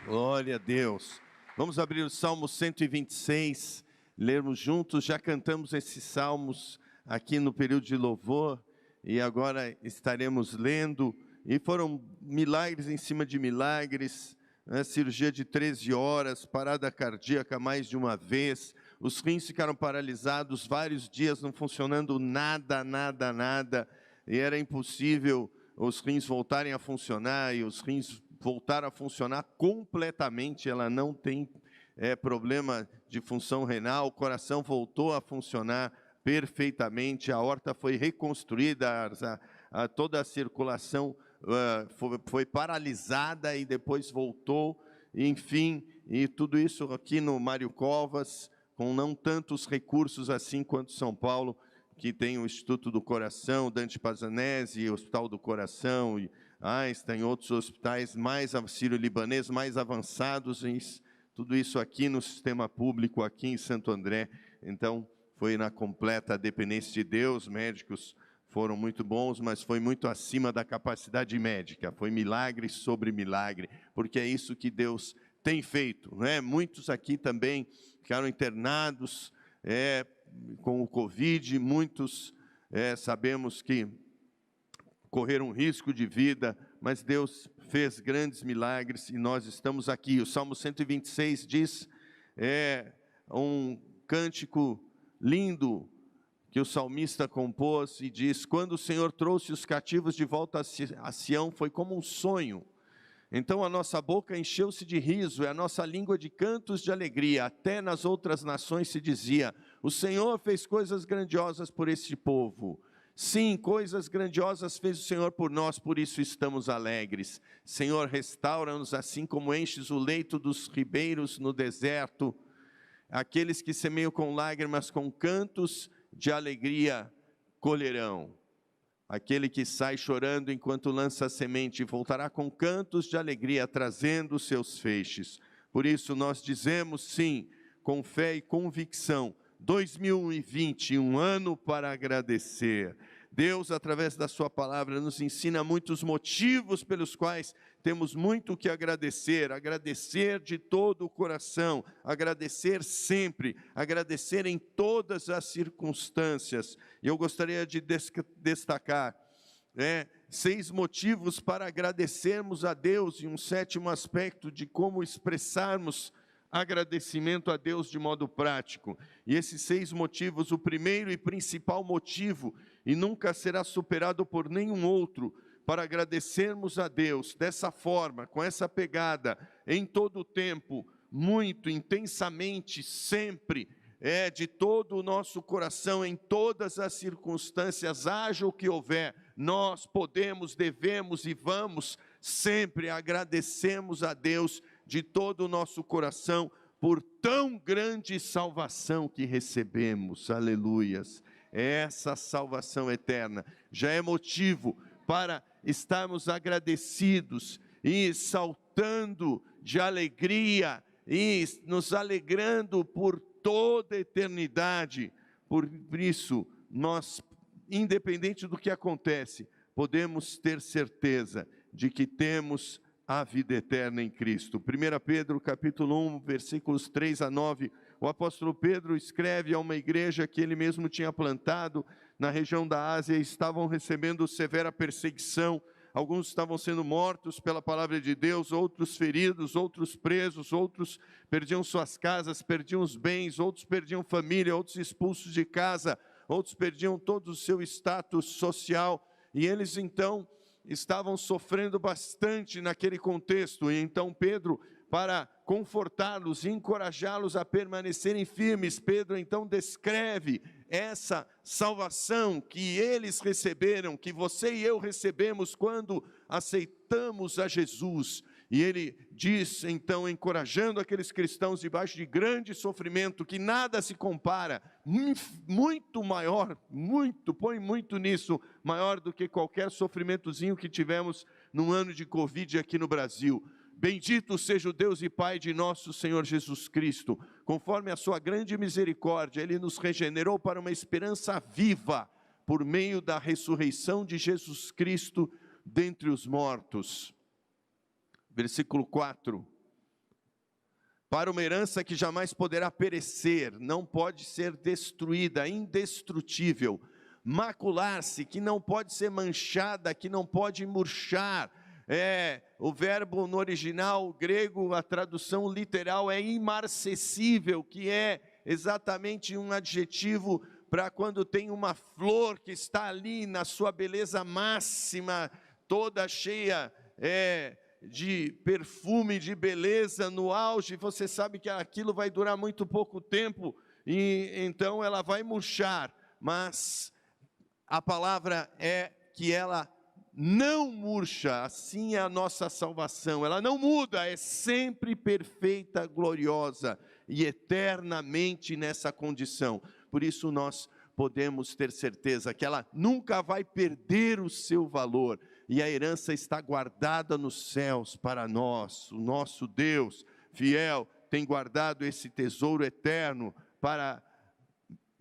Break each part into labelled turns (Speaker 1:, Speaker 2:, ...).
Speaker 1: Glória a Deus. Vamos abrir o Salmo 126, lermos juntos. Já cantamos esses salmos aqui no período de louvor e agora estaremos lendo. E foram milagres em cima de milagres, né? Cirurgia de 13 horas, parada cardíaca mais de uma vez. Os rins ficaram paralisados vários dias, não funcionando nada. E era impossível os rins voltarem a funcionar, e os rins voltaram a funcionar completamente. Ela não tem problema de função renal, o coração voltou a funcionar perfeitamente, a aorta foi reconstruída, toda a circulação foi paralisada e depois voltou, enfim, e tudo isso aqui no Mário Covas, com não tantos recursos assim quanto São Paulo, que tem o Instituto do Coração, Dante Pazanese, Hospital do Coração, e Einstein, outros hospitais mais sírio-libanês, mais avançados, tudo isso aqui no sistema público, aqui em Santo André. Então, foi na completa dependência de Deus. Médicos foram muito bons, mas foi muito acima da capacidade médica. Foi milagre sobre milagre, porque é isso que Deus tem feito, né? Muitos aqui também ficaram internados com o Covid, muitos sabemos que correram risco de vida, mas Deus fez grandes milagres e nós estamos aqui. O Salmo 126 diz, um cântico lindo que o salmista compôs e diz: quando o Senhor trouxe os cativos de volta a Sião, foi como um sonho. Então a nossa boca encheu-se de riso, e a nossa língua de cantos de alegria. Até nas outras nações se dizia: o Senhor fez coisas grandiosas por este povo. Sim, coisas grandiosas fez o Senhor por nós, por isso estamos alegres. Senhor, restaura-nos assim como enches o leito dos ribeiros no deserto. Aqueles que semeiam com lágrimas, com cantos de alegria colherão. Aquele que sai chorando enquanto lança a semente, voltará com cantos de alegria, trazendo os seus feixes. Por isso nós dizemos sim, com fé e convicção, 2020, um ano para agradecer. Deus, através da sua palavra, nos ensina muitos motivos pelos quais temos muito que agradecer. Agradecer de todo o coração, agradecer sempre, agradecer em todas as circunstâncias. E eu gostaria de destacar 6 motivos para agradecermos a Deus, e um 7º aspecto de como expressarmos agradecimento a Deus de modo prático. E esses 6 motivos, o primeiro e principal motivo, e nunca será superado por nenhum outro, para agradecermos a Deus dessa forma, com essa pegada, em todo o tempo, muito intensamente, sempre, de todo o nosso coração, em todas as circunstâncias, haja o que houver, nós podemos, devemos e vamos sempre agradecemos a Deus de todo o nosso coração por tão grande salvação que recebemos. Aleluias! Essa salvação eterna já é motivo para estarmos agradecidos e saltando de alegria e nos alegrando por toda a eternidade. Por isso, nós, independente do que acontece, podemos ter certeza de que temos a vida eterna em Cristo. 1 Pedro capítulo 1, versículos 3 a 9, o apóstolo Pedro escreve a uma igreja que ele mesmo tinha plantado na região da Ásia, e estavam recebendo severa perseguição. Alguns estavam sendo mortos pela palavra de Deus, outros feridos, outros presos, outros perdiam suas casas, perdiam os bens, outros perdiam família, outros expulsos de casa, outros perdiam todo o seu status social, e eles então estavam sofrendo bastante naquele contexto. E então Pedro, para confortá-los e encorajá-los a permanecerem firmes, Pedro então descreve essa salvação que eles receberam, que você e eu recebemos quando aceitamos a Jesus. E ele diz então, encorajando aqueles cristãos debaixo de grande sofrimento, que nada se compara, muito maior, põe muito nisso, maior do que qualquer sofrimentozinho que tivemos no ano de Covid aqui no Brasil. Bendito seja o Deus e Pai de nosso Senhor Jesus Cristo. Conforme a sua grande misericórdia, Ele nos regenerou para uma esperança viva, por meio da ressurreição de Jesus Cristo dentre os mortos. Versículo 4. para uma herança que jamais poderá perecer, não pode ser destruída, indestrutível, macular-se, que não pode ser manchada, que não pode murchar. O verbo no original grego, a tradução literal é imarcessível, que é exatamente um adjetivo para quando tem uma flor que está ali na sua beleza máxima, toda cheia de perfume, de beleza no auge. Você sabe que aquilo vai durar muito pouco tempo, e então ela vai murchar, mas a palavra é que ela não murcha. Assim é a nossa salvação, ela não muda, é sempre perfeita, gloriosa e eternamente nessa condição. Por isso nós podemos ter certeza que ela nunca vai perder o seu valor, e a herança está guardada nos céus para nós. O nosso Deus fiel tem guardado esse tesouro eterno para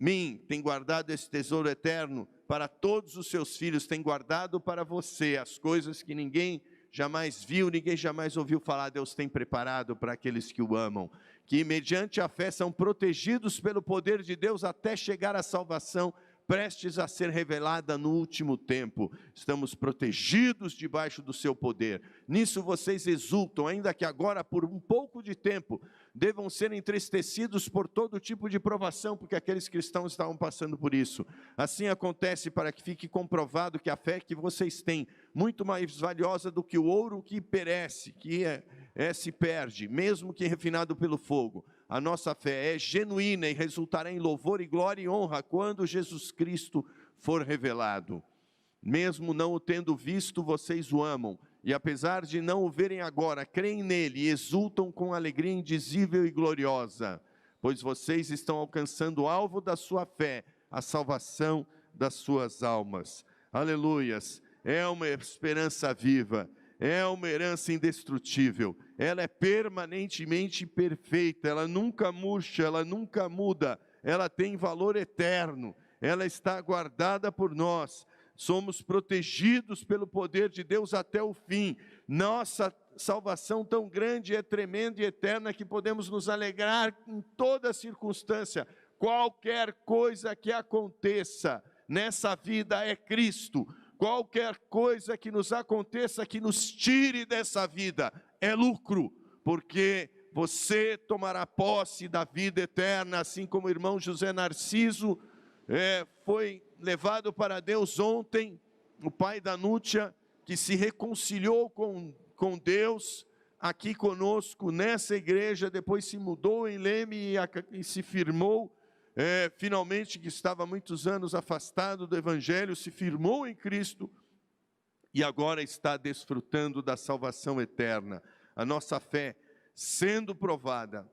Speaker 1: mim, tem guardado esse tesouro eterno para todos os seus filhos, tem guardado para você as coisas que ninguém jamais viu, ninguém jamais ouviu falar. Deus tem preparado para aqueles que o amam, que mediante a fé são protegidos pelo poder de Deus até chegar à salvação, prestes a ser revelada no último tempo. Estamos protegidos debaixo do seu poder. Nisso vocês exultam, ainda que agora por um pouco de tempo devam ser entristecidos por todo tipo de provação, porque aqueles cristãos estavam passando por isso. Assim acontece para que fique comprovado que a fé que vocês têm, muito mais valiosa do que o ouro que perece, que se perde, mesmo que refinado pelo fogo. A nossa fé é genuína e resultará em louvor e glória e honra quando Jesus Cristo for revelado. Mesmo não o tendo visto, vocês o amam, e apesar de não o verem agora, creem nele e exultam com alegria indizível e gloriosa, pois vocês estão alcançando o alvo da sua fé, a salvação das suas almas. Aleluias! É uma esperança viva, é uma herança indestrutível, ela é permanentemente perfeita, ela nunca murcha, ela nunca muda, ela tem valor eterno, ela está guardada por nós, somos protegidos pelo poder de Deus até o fim. Nossa salvação tão grande, é tremenda e eterna, que podemos nos alegrar em toda circunstância. Qualquer coisa que aconteça nessa vida é Cristo. Qualquer coisa que nos aconteça, que nos tire dessa vida, é lucro, porque você tomará posse da vida eterna, assim como o irmão José Narciso foi levado para Deus ontem, o pai da Nútia, que se reconciliou com Deus aqui conosco nessa igreja, depois se mudou em Leme e se firmou, finalmente, que estava há muitos anos afastado do Evangelho, se firmou em Cristo e agora está desfrutando da salvação eterna. A nossa fé, sendo provada,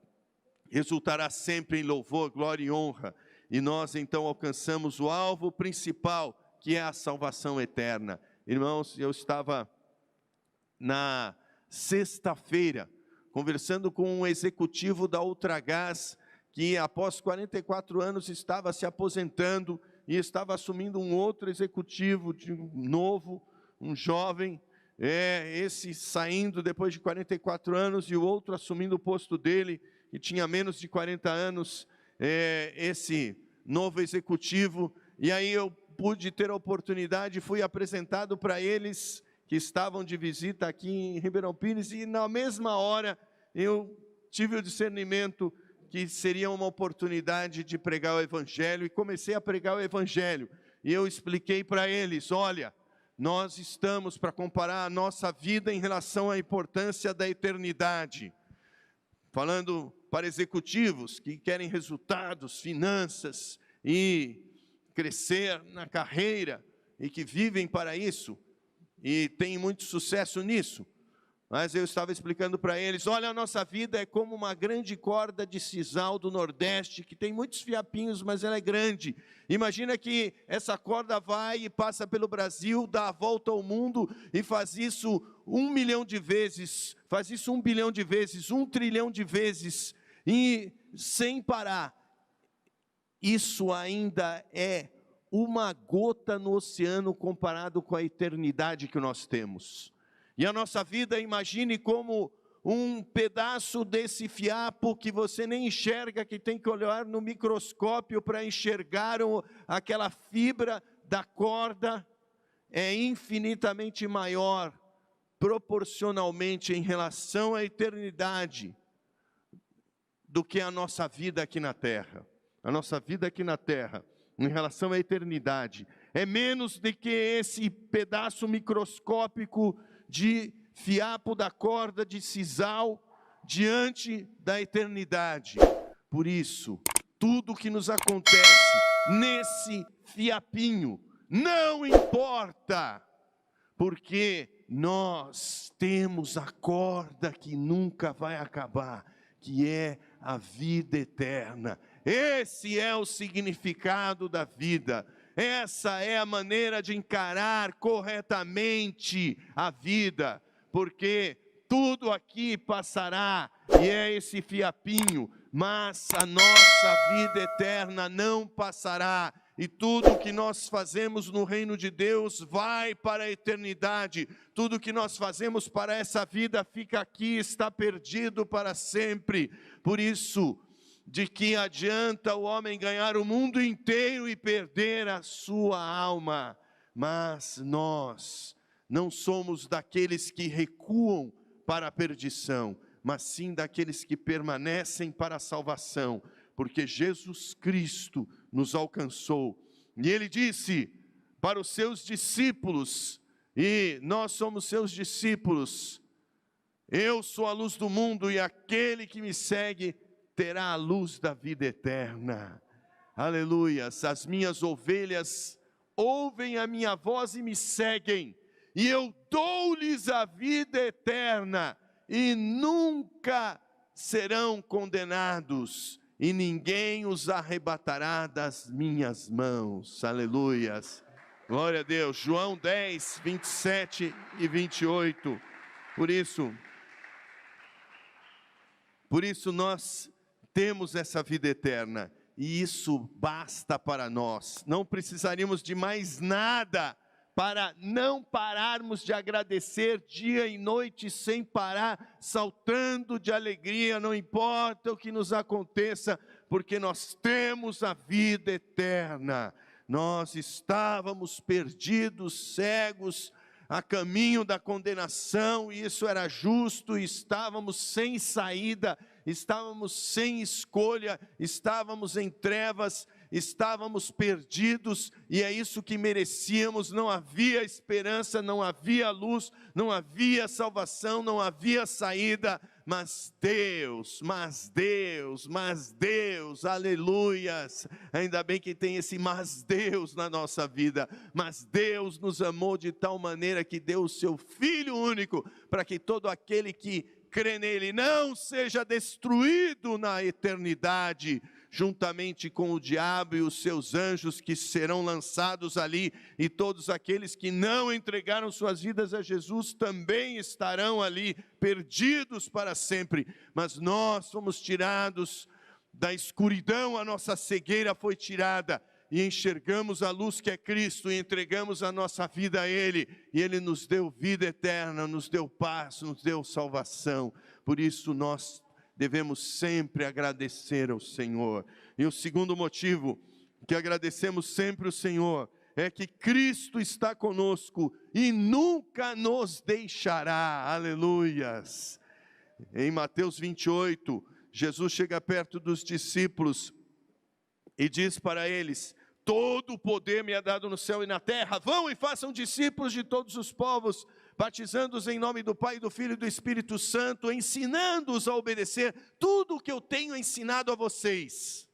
Speaker 1: resultará sempre em louvor, glória e honra, e nós então alcançamos o alvo principal, que é a salvação eterna. Irmãos, eu estava na sexta-feira conversando com um executivo da Ultragaz, que após 44 anos estava se aposentando e estava assumindo um outro executivo novo, um jovem, esse saindo depois de 44 anos e o outro assumindo o posto dele, que tinha menos de 40 anos, esse novo executivo. E aí eu pude ter a oportunidade, fui apresentado para eles, que estavam de visita aqui em Ribeirão Pires, e na mesma hora eu tive o discernimento que seria uma oportunidade de pregar o Evangelho, e comecei a pregar o Evangelho, e eu expliquei para eles: olha, nós estamos para comparar a nossa vida em relação à importância da eternidade, falando para executivos que querem resultados, finanças e crescer na carreira, e que vivem para isso, e têm muito sucesso nisso. Mas eu estava explicando para eles: olha, a nossa vida é como uma grande corda de sisal do Nordeste, que tem muitos fiapinhos, mas ela é grande. Imagina que essa corda vai e passa pelo Brasil, dá a volta ao mundo e faz isso 1 milhão de vezes, faz isso 1 bilhão de vezes, 1 trilhão de vezes, e sem parar. Isso ainda é uma gota no oceano comparado com a eternidade que nós temos. E a nossa vida, imagine como um pedaço desse fiapo que você nem enxerga, que tem que olhar no microscópio para enxergar aquela fibra da corda, é infinitamente maior, proporcionalmente em relação à eternidade, do que a nossa vida aqui na terra. A nossa vida aqui na terra, em relação à eternidade, é menos do que esse pedaço microscópico de fiapo da corda de sisal diante da eternidade. Por isso, tudo que nos acontece nesse fiapinho não importa, porque nós temos a corda que nunca vai acabar, que é a vida eterna. Esse é o significado da vida. Essa é a maneira de encarar corretamente a vida, porque tudo aqui passará, e é esse fiapinho, mas a nossa vida eterna não passará. E tudo que nós fazemos no reino de Deus vai para a eternidade. Tudo que nós fazemos para essa vida fica aqui, está perdido para sempre. Por isso, de que adianta o homem ganhar o mundo inteiro e perder a sua alma? Mas nós não somos daqueles que recuam para a perdição, mas sim daqueles que permanecem para a salvação, porque Jesus Cristo nos alcançou. E Ele disse para os seus discípulos, e nós somos seus discípulos: eu sou a luz do mundo, e aquele que me segue terá a luz da vida eterna. Aleluias! As minhas ovelhas ouvem a minha voz e me seguem, e eu dou-lhes a vida eterna, e nunca serão condenados, e ninguém os arrebatará das minhas mãos. Aleluias! Glória a Deus. João 10, 27 e 28. Por isso nós temos essa vida eterna, e isso basta para nós. Não precisaríamos de mais nada para não pararmos de agradecer dia e noite sem parar, saltando de alegria, não importa o que nos aconteça, porque nós temos a vida eterna. Nós estávamos perdidos, cegos, a caminho da condenação, e isso era justo, estávamos sem saída, estávamos sem escolha, estávamos em trevas, estávamos perdidos, e é isso que merecíamos. Não havia esperança, não havia luz, não havia salvação, não havia saída, mas Deus, aleluias, ainda bem que tem esse mas Deus na nossa vida. Mas Deus nos amou de tal maneira que deu o seu Filho único, para que todo aquele que crê nele não seja destruído na eternidade, juntamente com o diabo e os seus anjos, que serão lançados ali, e todos aqueles que não entregaram suas vidas a Jesus também estarão ali, perdidos para sempre. Mas nós fomos tirados da escuridão, a nossa cegueira foi tirada, e enxergamos a luz que é Cristo, e entregamos a nossa vida a Ele, e Ele nos deu vida eterna, nos deu paz, nos deu salvação. Por isso nós devemos sempre agradecer ao Senhor. E o segundo motivo que agradecemos sempre ao Senhor é que Cristo está conosco e nunca nos deixará. Aleluias! Em Mateus 28, Jesus chega perto dos discípulos e diz para eles: todo o poder me é dado no céu e na terra. Vão e façam discípulos de todos os povos, batizando-os em nome do Pai, do Filho e do Espírito Santo, ensinando-os a obedecer tudo o que eu tenho ensinado a vocês.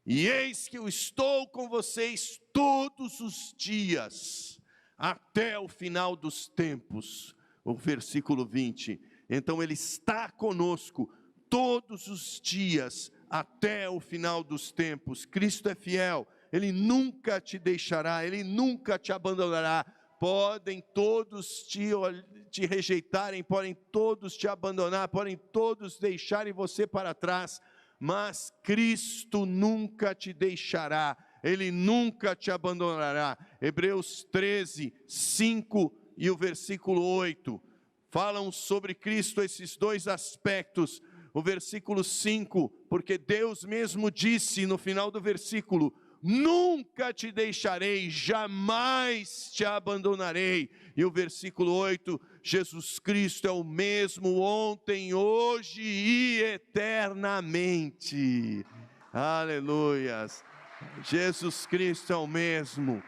Speaker 1: E eis que eu estou com vocês todos os dias, até o final dos tempos. O versículo 20. Então Ele está conosco todos os dias, até o final dos tempos. Cristo é fiel, Ele nunca te deixará, Ele nunca te abandonará. Podem todos te rejeitarem, podem todos te abandonar, podem todos deixarem você para trás, mas Cristo nunca te deixará, Ele nunca te abandonará. Hebreus 13, 5 e o versículo 8, falam sobre Cristo esses dois aspectos. O versículo 5, porque Deus mesmo disse no final do versículo: nunca te deixarei, jamais te abandonarei. E o versículo 8, Jesus Cristo é o mesmo ontem, hoje e eternamente. Aleluias. Jesus Cristo é o mesmo.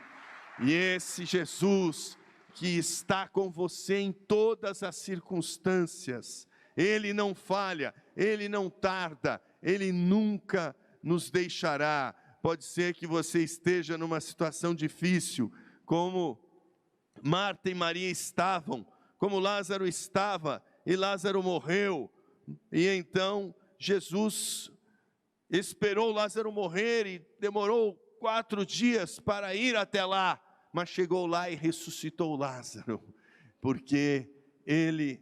Speaker 1: E esse Jesus que está com você em todas as circunstâncias, Ele não falha, Ele não tarda, Ele nunca nos deixará. Pode ser que você esteja numa situação difícil, como Marta e Maria estavam, como Lázaro estava, e Lázaro morreu. E então Jesus esperou Lázaro morrer e demorou 4 dias para ir até lá, mas chegou lá e ressuscitou Lázaro, porque Ele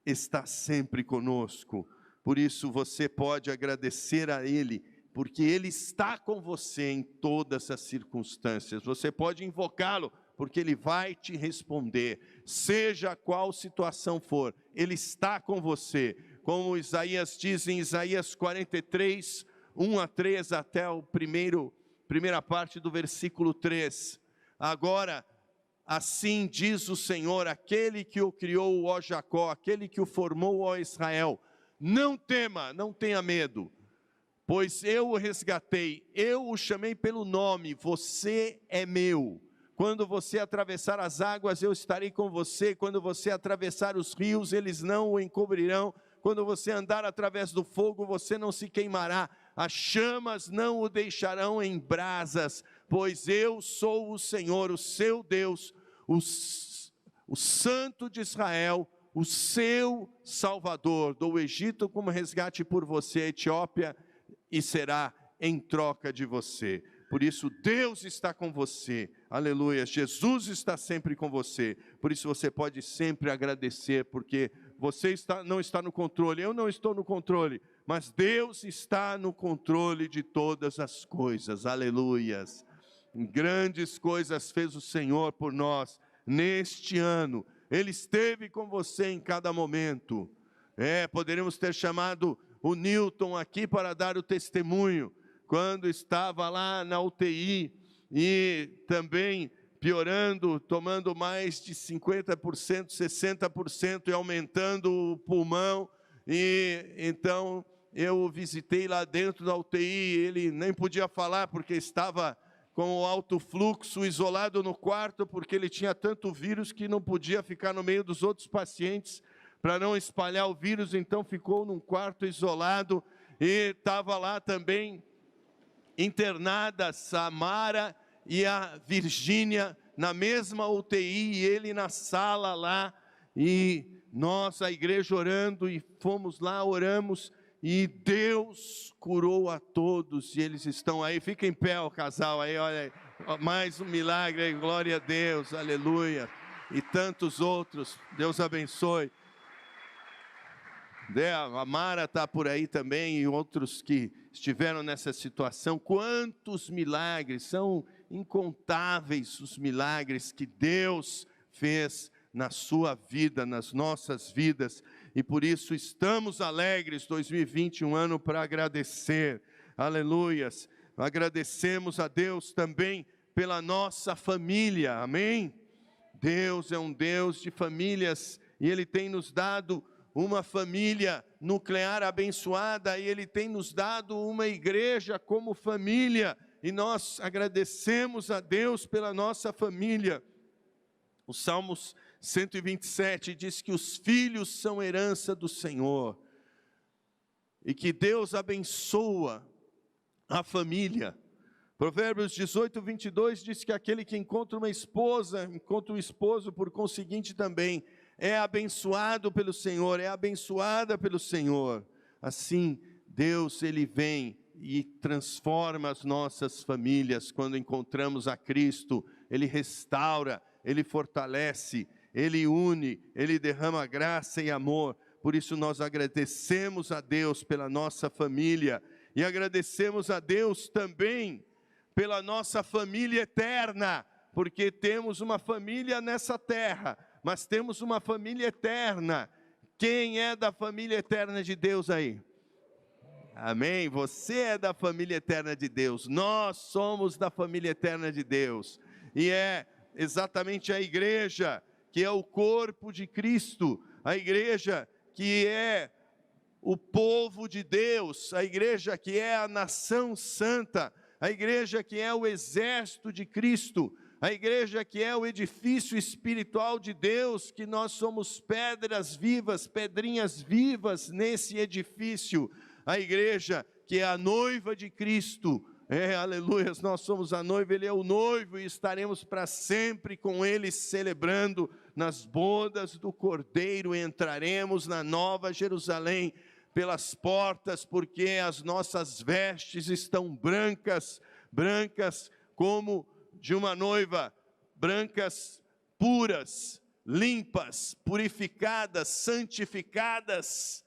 Speaker 1: está sempre conosco. Por isso você pode agradecer a Ele, porque Ele está com você em todas as circunstâncias. Você pode invocá-lo, porque Ele vai te responder, seja qual situação for, Ele está com você. Como Isaías diz em Isaías 43, 1 a 3, até a primeira parte do versículo 3. Agora, assim diz o Senhor, aquele que o criou, ó Jacó, aquele que o formou, ó Israel: não tema, não tenha medo, pois eu o resgatei, eu o chamei pelo nome, você é meu. Quando você atravessar as águas, eu estarei com você. Quando você atravessar os rios, eles não o encobrirão. Quando você andar através do fogo, você não se queimará. As chamas não o deixarão em brasas, pois eu sou o Senhor, o seu Deus, o Santo de Israel, o seu Salvador. Dou o Egito como resgate por você, a Etiópia, e será em troca de você. Por isso Deus está com você, aleluia, Jesus está sempre com você. Por isso você pode sempre agradecer, porque você não está no controle, eu não estou no controle, mas Deus está no controle de todas as coisas, aleluias. Grandes coisas fez o Senhor por nós neste ano, Ele esteve com você em cada momento. Poderíamos ter chamado o Newton aqui para dar o testemunho, quando estava lá na UTI, e também piorando, tomando mais de 50%, 60% e aumentando o pulmão. E então eu o visitei lá dentro da UTI, ele nem podia falar porque estava com o alto fluxo, isolado no quarto, porque ele tinha tanto vírus que não podia ficar no meio dos outros pacientes, para não espalhar o vírus, então ficou num quarto isolado. E estava lá também internada a Samara e a Virgínia na mesma UTI, e ele na sala lá, e nós, a igreja, orando, e fomos lá, oramos, e Deus curou a todos, e eles estão aí. Fica em pé o casal aí, olha aí, mais um milagre aí, glória a Deus, aleluia, e tantos outros, Deus abençoe. A Mara está por aí também, e outros que estiveram nessa situação. Quantos milagres, são incontáveis os milagres que Deus fez na sua vida, nas nossas vidas, e por isso estamos alegres. 2020, um ano para agradecer, aleluias. Agradecemos a Deus também pela nossa família, amém? Deus é um Deus de famílias, e Ele tem nos dado uma família nuclear abençoada, e Ele tem nos dado uma igreja como família, e nós agradecemos a Deus pela nossa família. O Salmos 127 diz que os filhos são herança do Senhor, e que Deus abençoa a família. Provérbios 18, 22 diz que aquele que encontra uma esposa, encontra um esposo, por conseguinte também, é abençoado pelo Senhor, é abençoada pelo Senhor. Assim, Deus, Ele vem e transforma as nossas famílias. Quando encontramos a Cristo, Ele restaura, Ele fortalece, Ele une, Ele derrama graça e amor. Por isso nós agradecemos a Deus pela nossa família, e agradecemos a Deus também pela nossa família eterna, porque temos uma família nessa terra, mas temos uma família eterna. Quem é da família eterna de Deus aí? Amém? Você é da família eterna de Deus. Nós somos da família eterna de Deus. E é exatamente a igreja que é o corpo de Cristo, a igreja que é o povo de Deus, a igreja que é a nação santa, a igreja que é o exército de Cristo, a igreja que é o edifício espiritual de Deus, que nós somos pedras vivas, pedrinhas vivas nesse edifício, a igreja que é a noiva de Cristo, aleluia, nós somos a noiva, Ele é o noivo e estaremos para sempre com Ele celebrando nas bodas do Cordeiro, entraremos na Nova Jerusalém, pelas portas, porque as nossas vestes estão brancas, brancas como de uma noiva, brancas, puras, limpas, purificadas, santificadas,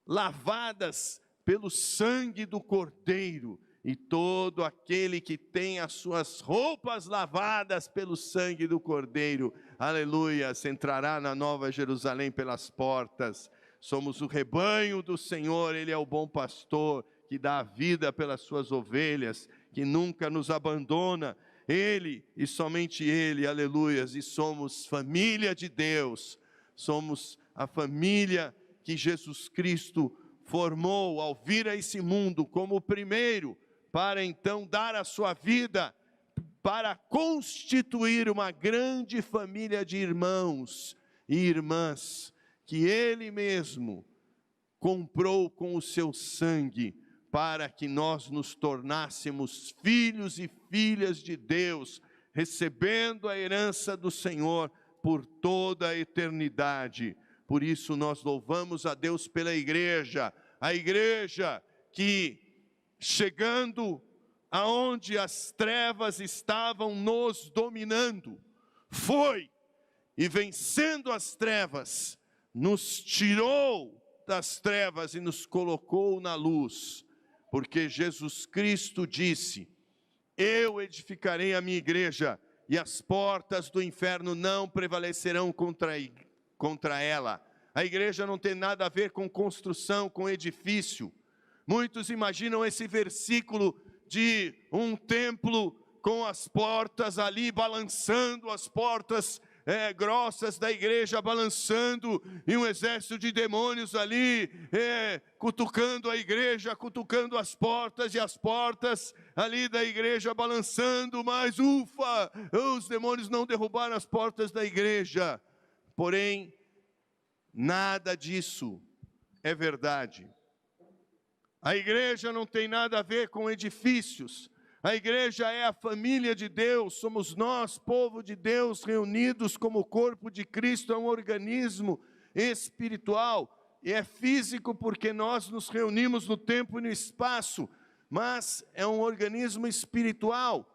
Speaker 1: lavadas pelo sangue do Cordeiro. E todo aquele que tem as suas roupas lavadas pelo sangue do Cordeiro, aleluia, entrará na Nova Jerusalém pelas portas. Somos o rebanho do Senhor, Ele é o bom pastor, que dá a vida pelas suas ovelhas, que nunca nos abandona, Ele e somente Ele, aleluias, e somos família de Deus, somos a família que Jesus Cristo formou ao vir a esse mundo como o primeiro, para então dar a sua vida, para constituir uma grande família de irmãos e irmãs, que Ele mesmo comprou com o seu sangue, para que nós nos tornássemos filhos e filhas de Deus, recebendo a herança do Senhor por toda a eternidade. Por isso nós louvamos a Deus pela igreja, a igreja que, chegando aonde as trevas estavam nos dominando, foi e vencendo as trevas, nos tirou das trevas e nos colocou na luz, porque Jesus Cristo disse: eu edificarei a minha igreja e as portas do inferno não prevalecerão contra ela. A igreja não tem nada a ver com construção, com edifício. Muitos imaginam esse versículo de um templo com as portas ali balançando, as portas grossas da igreja balançando, e um exército de demônios ali cutucando a igreja, cutucando as portas, e as portas ali da igreja balançando, mas ufa, os demônios não derrubaram as portas da igreja. Porém, nada disso é verdade. A igreja não tem nada a ver com edifícios. A igreja é a família de Deus, somos nós, povo de Deus, reunidos como o corpo de Cristo. É um organismo espiritual, e é físico porque nós nos reunimos no tempo e no espaço, mas é um organismo espiritual.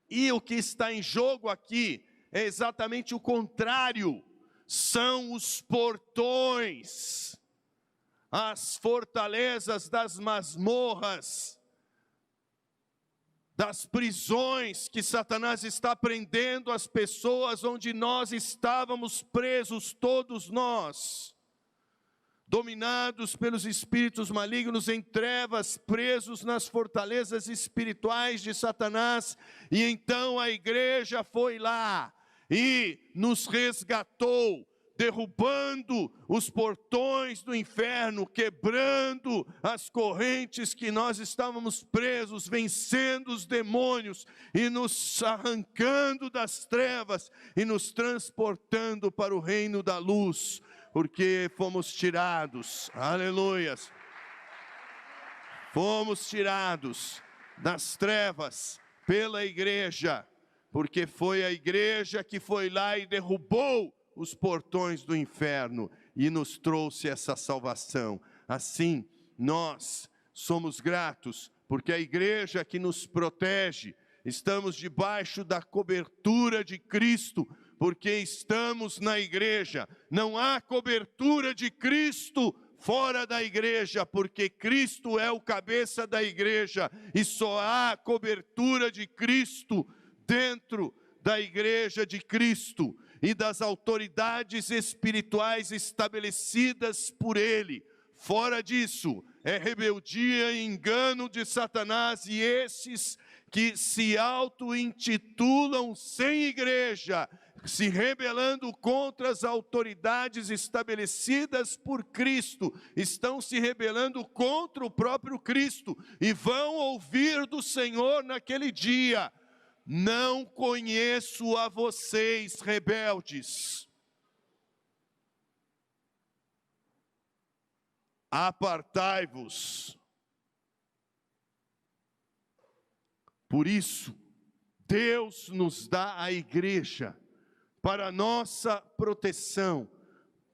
Speaker 1: E o que está em jogo aqui é exatamente o contrário, são os portões, as fortalezas das masmorras, das prisões que Satanás está prendendo as pessoas, onde nós estávamos presos, todos nós, dominados pelos espíritos malignos em trevas, presos nas fortalezas espirituais de Satanás. E então a igreja foi lá e nos resgatou, derrubando os portões do inferno, quebrando as correntes que nós estávamos presos, vencendo os demônios e nos arrancando das trevas e nos transportando para o reino da luz, porque fomos tirados, aleluias, fomos tirados das trevas pela igreja, porque foi a igreja que foi lá e derrubou os portões do inferno e nos trouxe essa salvação. Assim, nós somos gratos, porque a igreja que nos protege, estamos debaixo da cobertura de Cristo, porque estamos na igreja. Não há cobertura de Cristo fora da igreja, porque Cristo é o cabeça da igreja, e só há cobertura de Cristo dentro da igreja de Cristo. e das autoridades espirituais estabelecidas por Ele. Fora disso, é rebeldia e engano de Satanás e esses que se auto-intitulam sem igreja, se rebelando contra as autoridades estabelecidas por Cristo, estão se rebelando contra o próprio Cristo e vão ouvir do Senhor naquele dia: não conheço a vocês, rebeldes. Apartai-vos. Por isso, Deus nos dá a igreja para nossa proteção,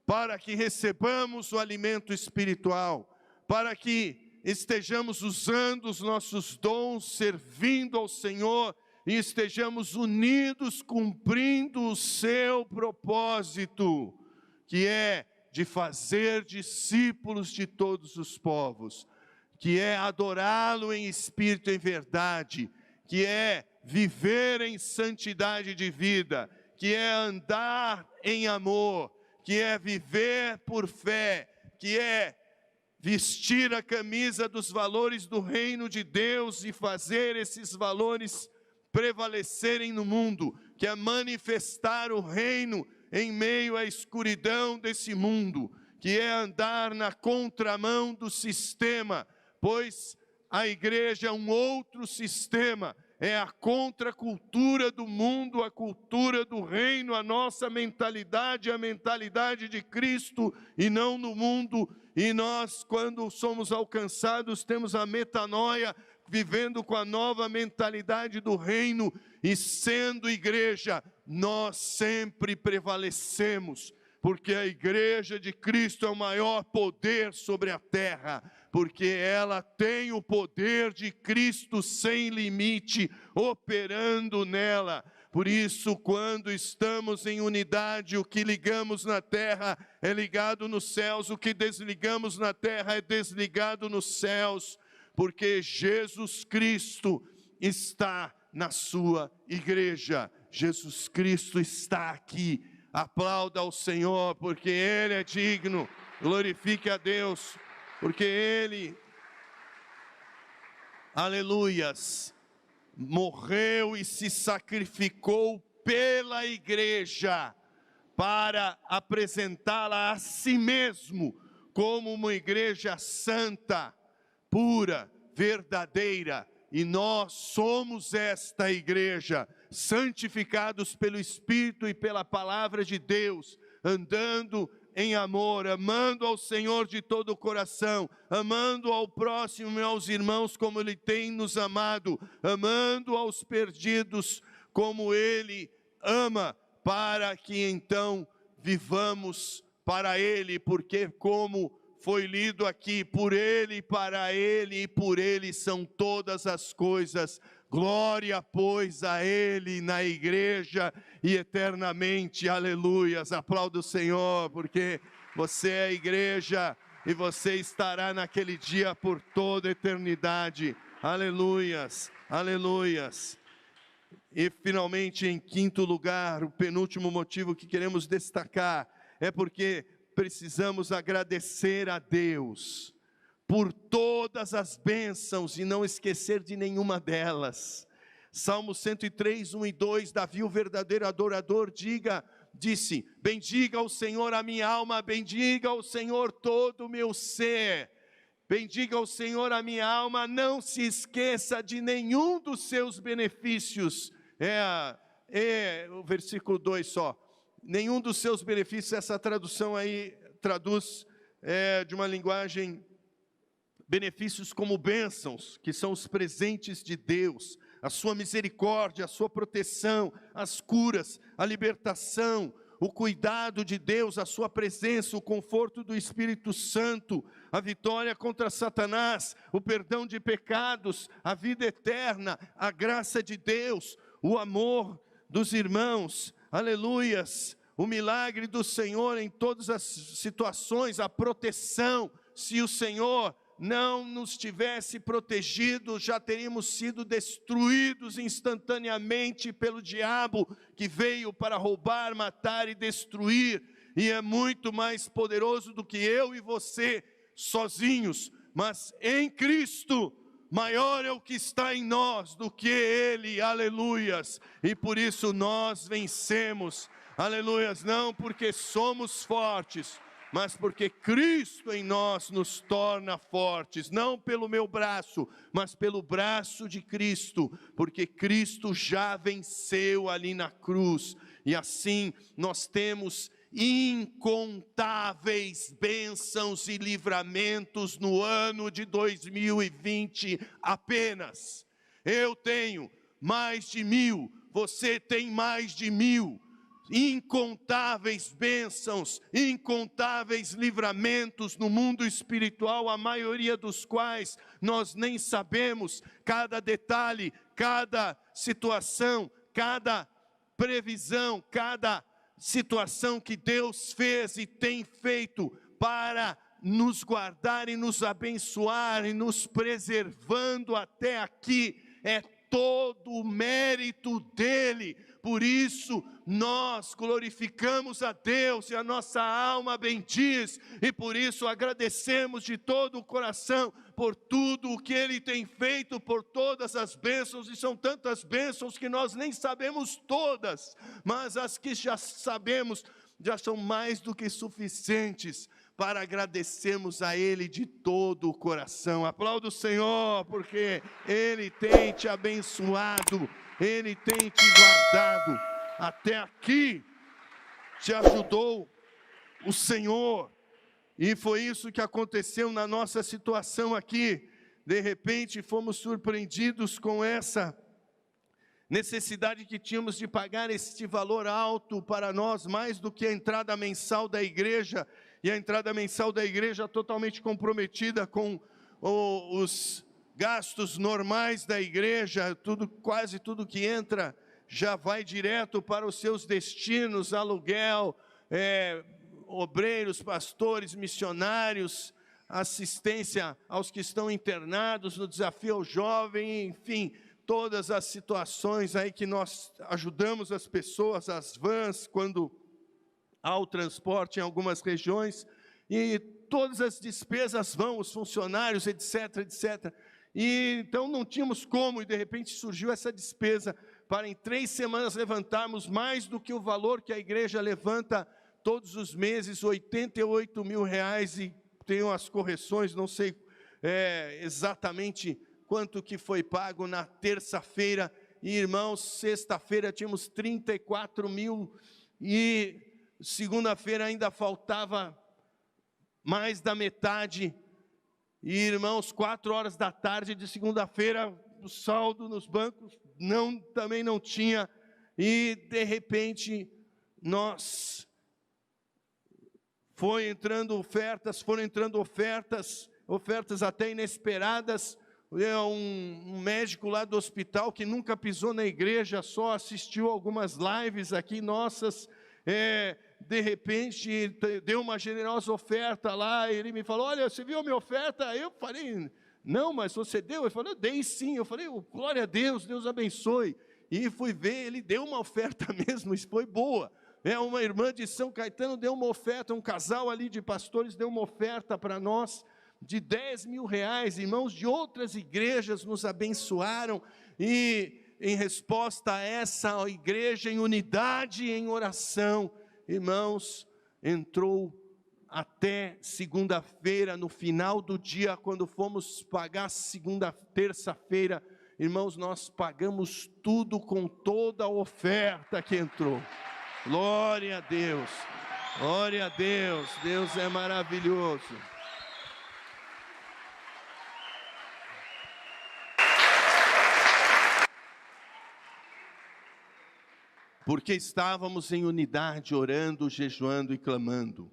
Speaker 1: para que recebamos o alimento espiritual, para que estejamos usando os nossos dons, servindo ao Senhor, e estejamos unidos, cumprindo o seu propósito, que é de fazer discípulos de todos os povos, que é adorá-lo em espírito e em verdade, que é viver em santidade de vida, que é andar em amor, que é viver por fé, que é vestir a camisa dos valores do reino de Deus e fazer esses valores prevalecerem no mundo, que é manifestar o reino em meio à escuridão desse mundo, que é andar na contramão do sistema, pois a igreja é um outro sistema, é a contracultura do mundo, a cultura do reino, a nossa mentalidade, a mentalidade de Cristo e não no mundo. E nós, quando somos alcançados, temos a metanoia, vivendo com a nova mentalidade do reino e sendo igreja, nós sempre prevalecemos, porque a igreja de Cristo é o maior poder sobre a terra, porque ela tem o poder de Cristo sem limite, operando nela. Por isso, quando estamos em unidade, o que ligamos na terra é ligado nos céus, o que desligamos na terra é desligado nos céus, porque Jesus Cristo está na sua igreja. Jesus Cristo está aqui. Aplauda ao Senhor, porque Ele é digno. Glorifique a Deus, porque Ele, aleluias, morreu e se sacrificou pela igreja, para apresentá-la a si mesmo, como uma igreja santa, pura, verdadeira. E nós somos esta igreja, santificados pelo Espírito e pela palavra de Deus, andando em amor, amando ao Senhor de todo o coração, amando ao próximo e aos irmãos como Ele tem nos amado, amando aos perdidos como Ele ama, para que então vivamos para Ele, porque como foi lido aqui, por Ele, para Ele e por Ele são todas as coisas. Glória, pois, a Ele na igreja e eternamente. Aleluias. Aplauda o Senhor, porque você é a igreja e você estará naquele dia por toda a eternidade. Aleluias, aleluias. E finalmente, em quinto lugar, o penúltimo motivo que queremos destacar é porque precisamos agradecer a Deus por todas as bênçãos e não esquecer de nenhuma delas. Salmo 103, 1 e 2, Davi, o verdadeiro adorador, disse: bendiga ao Senhor a minha alma, bendiga ao Senhor todo o meu ser. Bendiga ao Senhor a minha alma, não se esqueça de nenhum dos seus benefícios. É o versículo 2 só. Nenhum dos seus benefícios, essa tradução aí traduz de uma linguagem, benefícios como bênçãos, que são os presentes de Deus, a sua misericórdia, a sua proteção, as curas, a libertação, o cuidado de Deus, a sua presença, o conforto do Espírito Santo, a vitória contra Satanás, o perdão de pecados, a vida eterna, a graça de Deus, o amor dos irmãos, aleluias, o milagre do Senhor em todas as situações, a proteção, se o Senhor não nos tivesse protegido, já teríamos sido destruídos instantaneamente pelo diabo, que veio para roubar, matar e destruir, e é muito mais poderoso do que eu e você sozinhos. Mas em Cristo, maior é o que está em nós do que Ele, aleluias, e por isso nós vencemos, aleluias, não porque somos fortes, mas porque Cristo em nós nos torna fortes, não pelo meu braço, mas pelo braço de Cristo, porque Cristo já venceu ali na cruz, e assim nós temos incontáveis bênçãos e livramentos no ano de 2020 apenas. Eu tenho mais de 1000, você tem mais de 1000. Incontáveis bênçãos, incontáveis livramentos no mundo espiritual, a maioria dos quais nós nem sabemos, cada detalhe, cada situação, cada previsão, cada situação que Deus fez e tem feito para nos guardar e nos abençoar e nos preservando até aqui, é todo o mérito dele. Por isso nós glorificamos a Deus e a nossa alma bendiz, e por isso agradecemos de todo o coração por tudo o que Ele tem feito, por todas as bênçãos, e são tantas bênçãos que nós nem sabemos todas, mas as que já sabemos já são mais do que suficientes para agradecermos a Ele de todo o coração. Aplauda o Senhor, porque Ele tem te abençoado, Ele tem te guardado, até aqui te ajudou o Senhor, e foi isso que aconteceu na nossa situação aqui. De repente fomos surpreendidos com essa necessidade que tínhamos de pagar este valor alto para nós, mais do que a entrada mensal da igreja, e a entrada mensal da igreja totalmente comprometida com os gastos normais da igreja, quase tudo que entra já vai direto para os seus destinos, aluguel, obreiros, pastores, missionários, assistência aos que estão internados, no desafio ao jovem, enfim, todas as situações aí que nós ajudamos as pessoas, as vans, quando há o transporte em algumas regiões, e todas as despesas vão, os funcionários, etc, etc. E então não tínhamos como, e de repente surgiu essa despesa, para em 3 semanas levantarmos mais do que o valor que a igreja levanta todos os meses, R$88 mil, e tenho as correções, não sei exatamente quanto que foi pago na terça-feira, e irmãos, sexta-feira tínhamos 34 mil, e segunda-feira ainda faltava mais da metade, e irmãos, 4 horas da tarde de segunda-feira, o saldo nos bancos também não tinha, e de repente foram entrando ofertas até inesperadas. Um médico lá do hospital que nunca pisou na igreja, só assistiu algumas lives aqui nossas, de repente deu uma generosa oferta lá, e ele me falou: olha, você viu a minha oferta? Eu falei: não, mas você deu? Ele falou: eu dei sim. Eu falei: glória a Deus, Deus abençoe. E fui ver, ele deu uma oferta mesmo, isso foi boa. Uma irmã de São Caetano deu uma oferta, um casal ali de pastores deu uma oferta para nós, de R$10 mil, irmãos de outras igrejas nos abençoaram, e em resposta a essa igreja em unidade, em oração, irmãos, entrou até segunda-feira, no final do dia, quando fomos pagar terça-feira, irmãos, nós pagamos tudo com toda a oferta que entrou. Glória a Deus, glória a Deus, Deus é maravilhoso. Porque estávamos em unidade, orando, jejuando e clamando,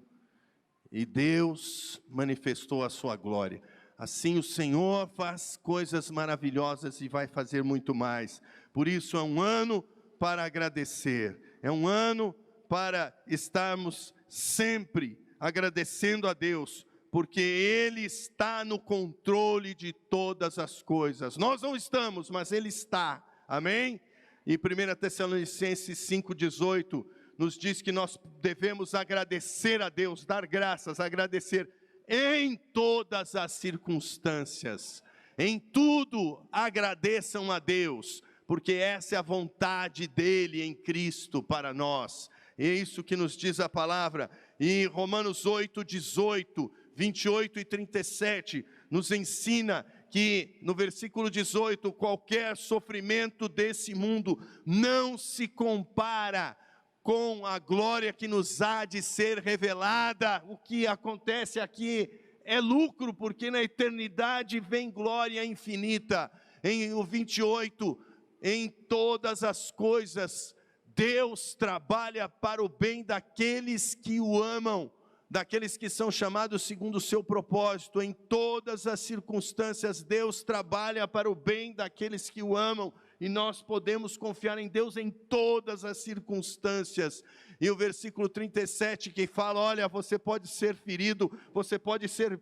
Speaker 1: e Deus manifestou a sua glória. Assim o Senhor faz coisas maravilhosas e vai fazer muito mais. Por isso é um ano para agradecer, é um ano para estarmos sempre agradecendo a Deus porque Ele está no controle de todas as coisas. Nós não estamos, mas Ele está, amém? E 1 Tessalonicenses 5,18 nos diz que nós devemos agradecer a Deus, dar graças, agradecer em todas as circunstâncias. Em tudo agradeçam a Deus, porque essa é a vontade dEle em Cristo para nós. É isso que nos diz a palavra. E Romanos 8,18, 28 e 37 nos ensina que no versículo 18, qualquer sofrimento desse mundo não se compara com a glória que nos há de ser revelada. O que acontece aqui é lucro, porque na eternidade vem glória infinita. Em o 28, em todas as coisas, Deus trabalha para o bem daqueles que o amam, daqueles que são chamados segundo o seu propósito. Em todas as circunstâncias, Deus trabalha para o bem daqueles que o amam, e nós podemos confiar em Deus em todas as circunstâncias. E o versículo 37 que fala, olha, você pode ser ferido, você pode ser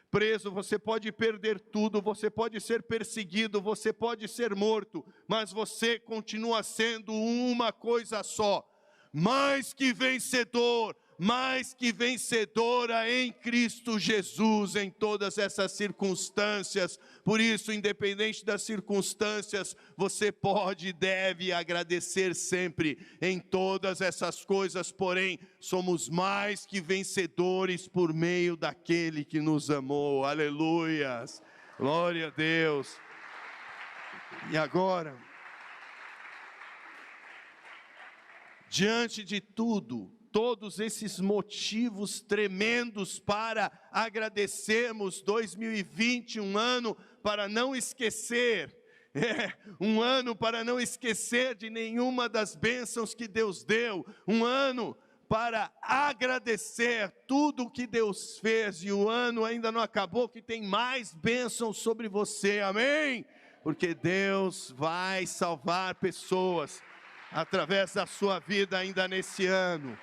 Speaker 1: preso, você pode perder tudo, você pode ser perseguido, você pode ser morto, mas você continua sendo uma coisa só, mais que vencedora em Cristo Jesus, em todas essas circunstâncias. Por isso, independente das circunstâncias, você pode e deve agradecer sempre em todas essas coisas, porém, somos mais que vencedores por meio daquele que nos amou. Aleluias, glória a Deus. E agora, diante de tudo, todos esses motivos tremendos para agradecermos 2020, um ano para não esquecer, um ano para não esquecer de nenhuma das bênçãos que Deus deu, um ano para agradecer tudo o que Deus fez, e o ano ainda não acabou, que tem mais bênçãos sobre você, amém? Porque Deus vai salvar pessoas através da sua vida ainda nesse ano.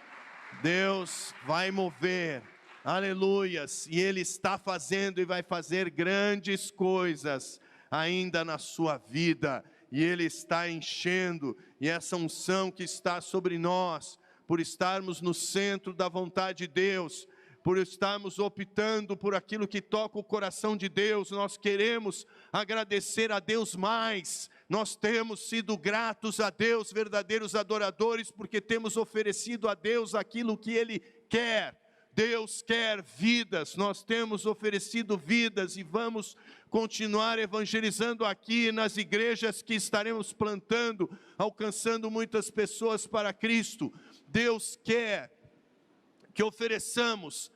Speaker 1: Deus vai mover, aleluias, e Ele está fazendo e vai fazer grandes coisas ainda na sua vida, e Ele está enchendo, e essa unção que está sobre nós, por estarmos no centro da vontade de Deus, por estarmos optando por aquilo que toca o coração de Deus, nós queremos agradecer a Deus mais. Nós temos sido gratos a Deus, verdadeiros adoradores, porque temos oferecido a Deus aquilo que Ele quer. Deus quer vidas, nós temos oferecido vidas e vamos continuar evangelizando aqui nas igrejas que estaremos plantando, alcançando muitas pessoas para Cristo. Deus quer que ofereçamos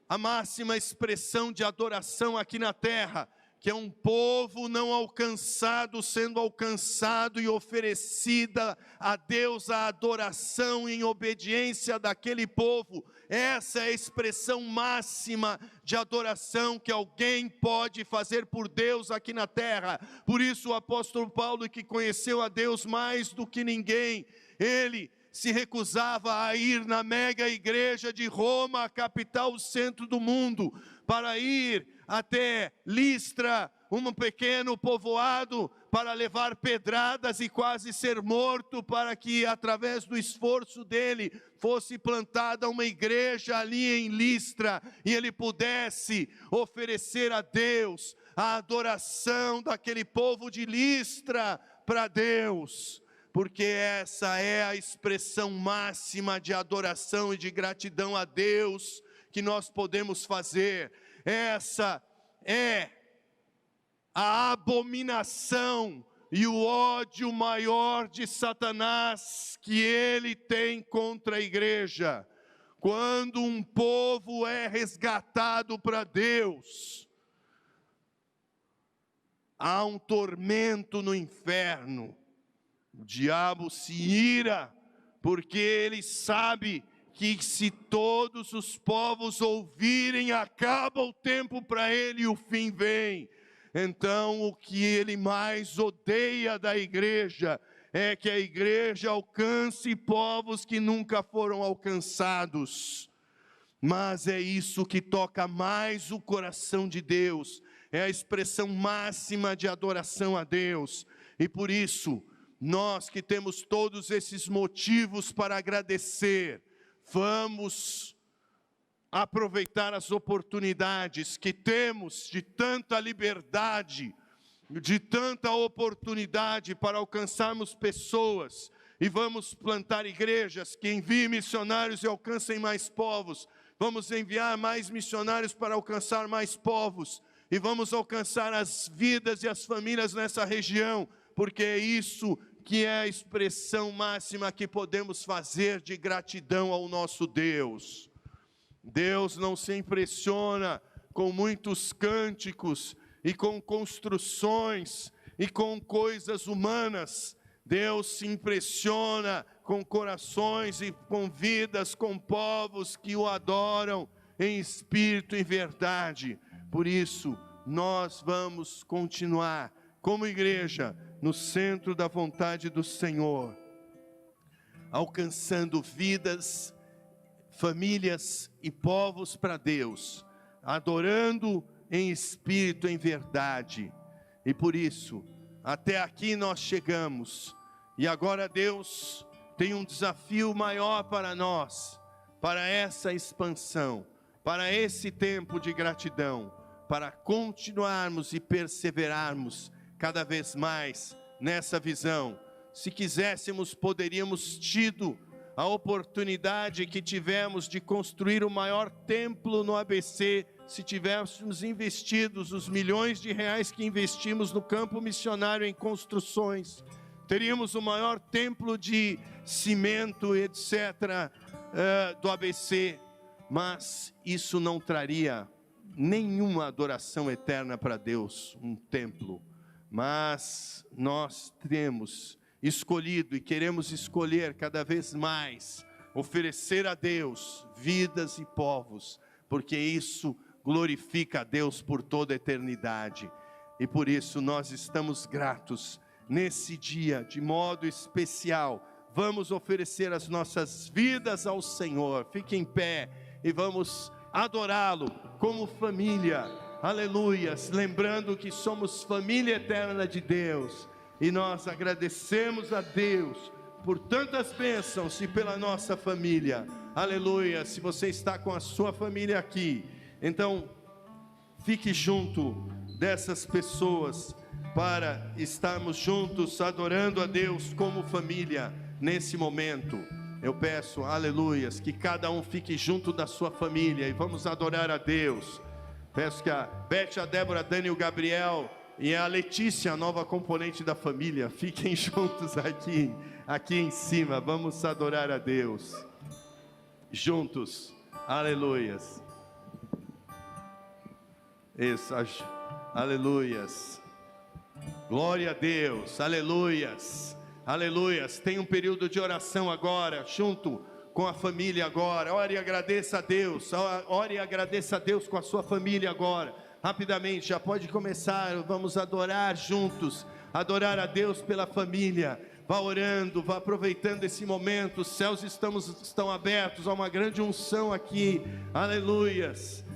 Speaker 1: a máxima expressão de adoração aqui na terra, que é um povo não alcançado, sendo alcançado e oferecida a Deus a adoração em obediência daquele povo. Essa é a expressão máxima de adoração que alguém pode fazer por Deus aqui na terra. Por isso o apóstolo Paulo, que conheceu a Deus mais do que ninguém, ele se recusava a ir na mega igreja de Roma, a capital, o centro do mundo, para ir até Listra, um pequeno povoado, para levar pedradas e quase ser morto, para que através do esforço dele fosse plantada uma igreja ali em Listra, e ele pudesse oferecer a Deus a adoração daquele povo de Listra para Deus, porque essa é a expressão máxima de adoração e de gratidão a Deus que nós podemos fazer. Essa é a abominação e o ódio maior de Satanás que ele tem contra a igreja. Quando um povo é resgatado para Deus, há um tormento no inferno. O diabo se ira, porque ele sabe que se todos os povos ouvirem, acaba o tempo para ele e o fim vem. Então o que ele mais odeia da igreja é que a igreja alcance povos que nunca foram alcançados. mas é isso que toca mais o coração de Deus, é a expressão máxima de adoração a Deus. E por isso, nós que temos todos esses motivos para agradecer, vamos aproveitar as oportunidades que temos de tanta liberdade, de tanta oportunidade para alcançarmos pessoas, e vamos plantar igrejas que enviem missionários e alcancem mais povos. Vamos enviar mais missionários para alcançar mais povos, e vamos alcançar as vidas e as famílias nessa região, porque é isso que é a expressão máxima que podemos fazer de gratidão ao nosso Deus. Deus não se impressiona com muitos cânticos e com construções e com coisas humanas. Deus se impressiona com corações e com vidas, com povos que o adoram em espírito e verdade. Por isso, nós vamos continuar como igreja no centro da vontade do Senhor, alcançando vidas, famílias e povos para Deus, adorando em espírito, em verdade. E por isso, até aqui nós chegamos, e agora Deus tem um desafio maior para nós, para essa expansão, para esse tempo de gratidão, para continuarmos e perseverarmos cada vez mais nessa visão. Se quiséssemos, poderíamos tido a oportunidade que tivemos de construir o maior templo no ABC, se tivéssemos investido os milhões de reais que investimos no campo missionário em construções. Teríamos o maior templo de cimento, etc., do ABC, mas isso não traria nenhuma adoração eterna para Deus, um templo. Mas nós temos escolhido e queremos escolher cada vez mais oferecer a Deus vidas e povos, porque isso glorifica a Deus por toda a eternidade. E por isso nós estamos gratos nesse dia, de modo especial. Vamos oferecer as nossas vidas ao Senhor. Fique em pé e vamos adorá-lo como família. Aleluias, lembrando que somos família eterna de Deus, e nós agradecemos a Deus por tantas bênçãos e pela nossa família. Aleluia. Se você está com a sua família aqui, então fique junto dessas pessoas para estarmos juntos adorando a Deus como família nesse momento. Eu peço, aleluias, que cada um fique junto da sua família e vamos adorar a Deus. Peço que a Beth, a Débora, a Dani, o Gabriel e a Letícia, a nova componente da família, fiquem juntos aqui em cima. Vamos adorar a Deus juntos. Aleluias. Isso, aleluias. Glória a Deus. Aleluias. Aleluias. Tem um período de oração agora, junto com a família agora. Ore e agradeça a Deus. Ore e agradeça a Deus com a sua família agora. Rapidamente, já pode começar. Vamos adorar juntos. Adorar a Deus pela família. Vá orando, vá aproveitando esse momento. Os céus estão abertos. Há uma grande unção aqui. Aleluias.